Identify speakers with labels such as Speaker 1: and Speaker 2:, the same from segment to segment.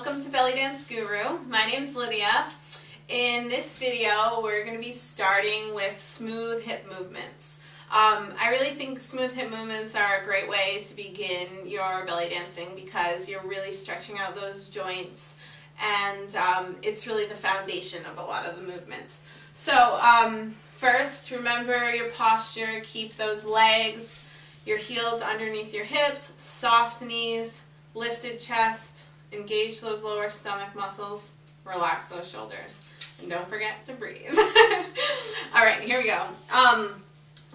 Speaker 1: welcome to Bellydance Guru. My name's Lydia. In this video, we're going to be starting with smooth hip movements. I really think smooth hip movements are a great way to begin your belly dancing because you're really stretching out those joints, and it's really the foundation of a lot of the movements. So first, remember your posture. Keep those legs, your heels underneath your hips, soft knees, lifted chest, engage those lower stomach muscles, relax those shoulders, and don't forget to breathe. Alright, here we go.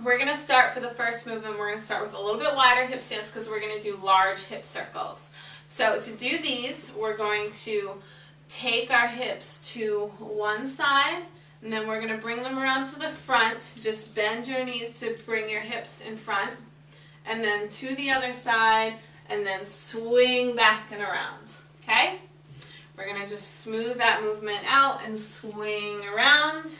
Speaker 1: We're going to start for the first movement. We're going to start with a little bit wider hip stance because we're going to do large hip circles. So to do these, we're going to take our hips to one side, and then we're going to bring them around to the front. Just bend your knees to bring your hips in front, and then to the other side, and then swing back and around. Okay? We're going to just smooth that movement out and swing around.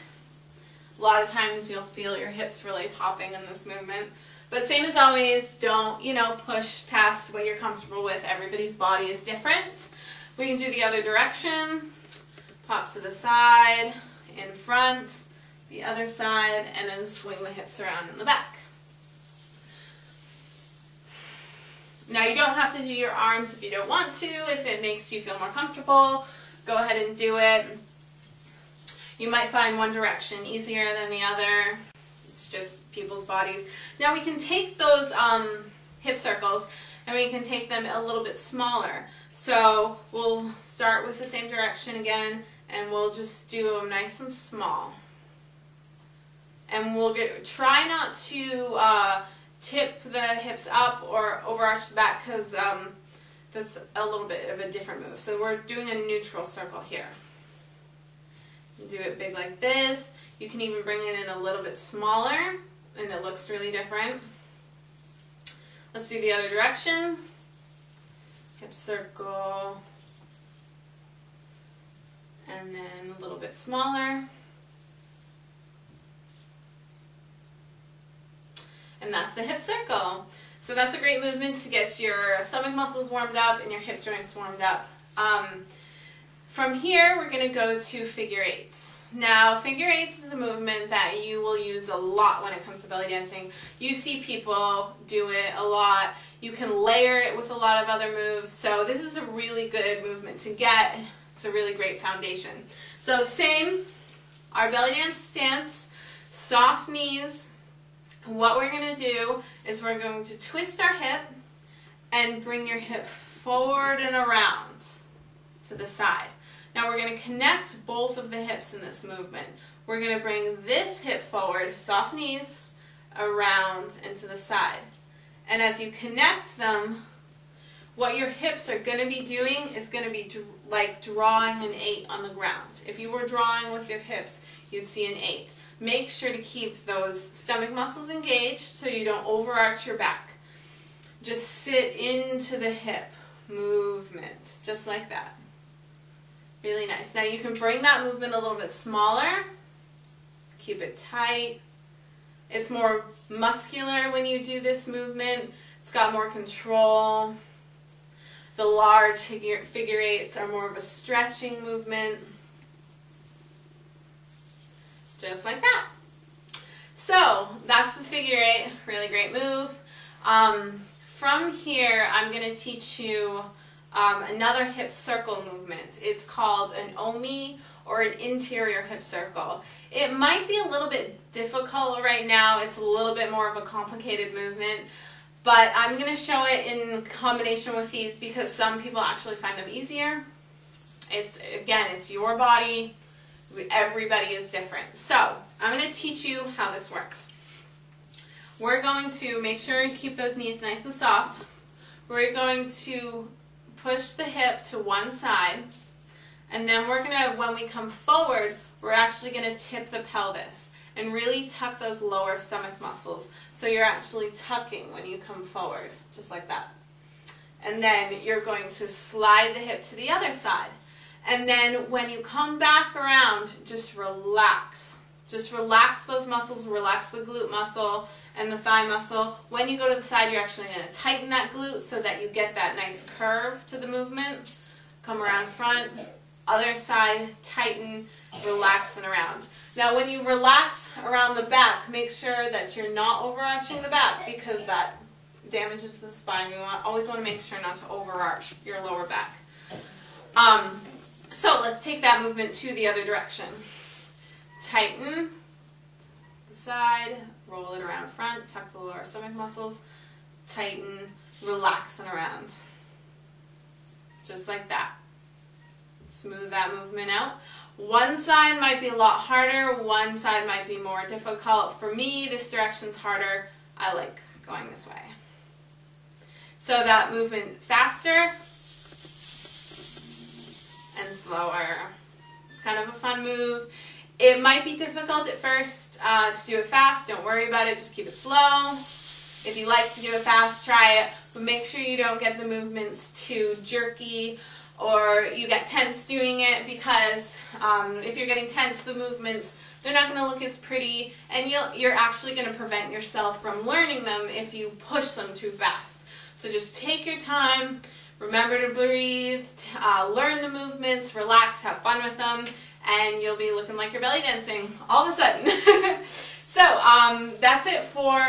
Speaker 1: A lot of times you'll feel your hips really popping in this movement. But same as always, don't, push past what you're comfortable with. Everybody's body is different. We can do the other direction. Pop to the side, in front, the other side, and then swing the hips around in the back. Now you don't have to do your arms if you don't want to. If it makes you feel more comfortable, go ahead and do it. You might find one direction easier than the other. It's just people's bodies. Now we can take those hip circles and we can take them a little bit smaller. So we'll start with the same direction again, and we'll just do them nice and small. And we'll try not to tip the hips up or overarch the back because that's a little bit of a different move. So we're doing a neutral circle here. Do it big like this. You can even bring it in a little bit smaller and it looks really different. Let's do the other direction. Hip circle. And then a little bit smaller. And that's the hip circle. So that's a great movement to get your stomach muscles warmed up and your hip joints warmed up. From here, we're going to go to figure eights. Now, figure eights is a movement that you will use a lot when it comes to belly dancing. You see people do it a lot. You can layer it with a lot of other moves. So this is a really good movement to get. It's a really great foundation. So same, our belly dance stance, soft knees. What we're going to do is we're going to twist our hip and bring your hip forward and around to the side. Now we're going to connect both of the hips in this movement. We're going to bring this hip forward, soft knees, around and to the side. And as you connect them, what your hips are going to be doing is going to be like drawing an 8 on the ground. If you were drawing with your hips, you'd see an 8. Make sure to keep those stomach muscles engaged so you don't overarch your back. Just sit into the hip movement, just like that. Really nice. Now you can bring that movement a little bit smaller. Keep it tight. It's more muscular when you do this movement. It's got more control. The large figure eights are more of a stretching movement. Just like that. So that's the figure eight, really great move. From here, I'm going to teach you another hip circle movement. It's called an omi, or an interior hip circle. It might be a little bit difficult right now. It's a little bit more of a complicated movement, but I'm going to show it in combination with these because some people actually find them easier. Again, it's your body. Everybody is different. So, I'm going to teach you how this works. We're going to make sure and keep those knees nice and soft. We're going to push the hip to one side, and then we're going to, when we come forward, we're actually going to tip the pelvis and really tuck those lower stomach muscles. So you're actually tucking when you come forward, just like that. And then you're going to slide the hip to the other side. And then when you come back around, just relax. Just relax those muscles, relax the glute muscle and the thigh muscle. When you go to the side, you're actually going to tighten that glute so that you get that nice curve to the movement. come around front, other side, tighten, relax and around. Now when you relax around the back, make sure that you're not overarching the back because that damages the spine. You always want to make sure not to overarch your lower back. So let's take that movement to the other direction. Tighten the side, roll it around front, tuck the lower stomach muscles, tighten, relax and around. Just like that. Smooth that movement out. One side might be a lot harder, one side might be more difficult. For me, this direction's harder. I like going this way. So that movement faster and slower. It's kind of a fun move. It might be difficult at first to do it fast. Don't worry about it. Just keep it slow. If you like to do it fast, try it. But make sure you don't get the movements too jerky or you get tense doing it because if you're getting tense, the movements, they're not going to look as pretty and you're actually going to prevent yourself from learning them if you push them too fast. So just take your time, remember to breathe, learn the movements, relax, have fun with them, and you'll be looking like you're belly dancing all of a sudden. So that's it for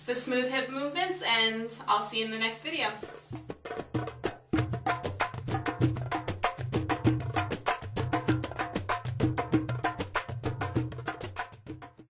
Speaker 1: the smooth hip movements, and I'll see you in the next video.